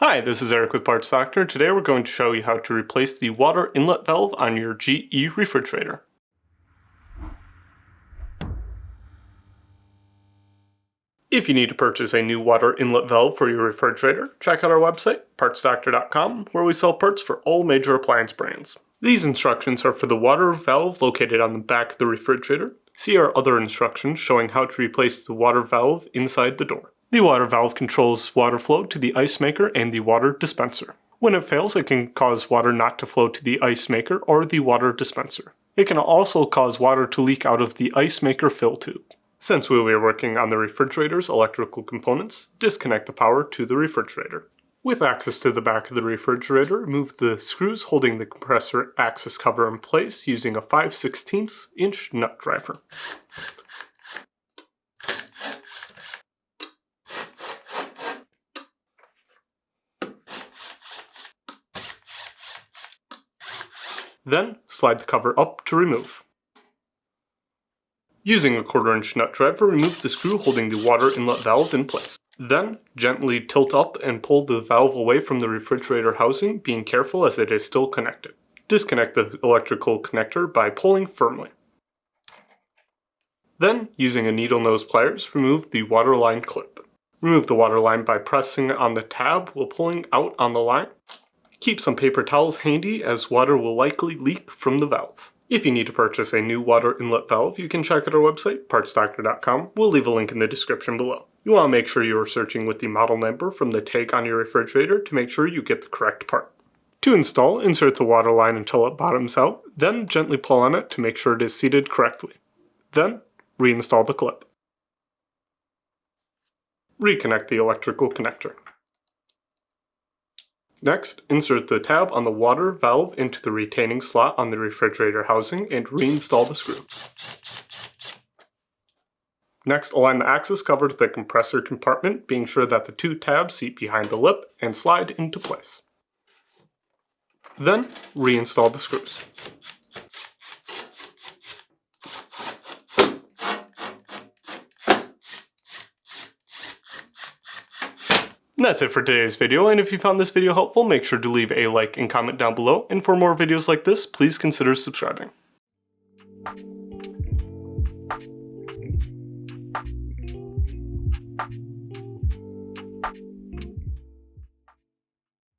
Hi, this is Eric with Parts Doctor. Today we're going to show you how to replace the water inlet valve on your GE refrigerator. If you need to purchase a new water inlet valve for your refrigerator, check out our website, partsdoctor.com, where we sell parts for all major appliance brands. These instructions are for the water valve located on the back of the refrigerator. See our other instructions showing how to replace the water valve inside the door. The water valve controls water flow to the ice maker and the water dispenser. When it fails, it can cause water not to flow to the ice maker or the water dispenser. It can also cause water to leak out of the ice maker fill tube. Since we will be working on the refrigerator's electrical components, disconnect the power to the refrigerator. With access to the back of the refrigerator, remove the screws holding the compressor access cover in place using a 5/16 inch nut driver. Then, slide the cover up to remove. Using a 1/4 inch nut driver, remove the screw holding the water inlet valve in place. Then, gently tilt up and pull the valve away from the refrigerator housing, being careful as it is still connected. Disconnect the electrical connector by pulling firmly. Then, using a needle nose pliers, remove the water line clip. Remove the water line by pressing on the tab while pulling out on the line. Keep some paper towels handy as water will likely leak from the valve. If you need to purchase a new water inlet valve, you can check out our website, partsdoctor.com. We'll leave a link in the description below. You want to make sure you are searching with the model number from the tag on your refrigerator to make sure you get the correct part. To install, insert the water line until it bottoms out, then gently pull on it to make sure it is seated correctly. Then, reinstall the clip. Reconnect the electrical connector. Next, insert the tab on the water valve into the retaining slot on the refrigerator housing and reinstall the screw. Next, align the access cover to the compressor compartment, being sure that the two tabs seat behind the lip and slide into place. Then, reinstall the screws. That's it for today's video, and if you found this video helpful, make sure to leave a like and comment down below, and for more videos like this, please consider subscribing.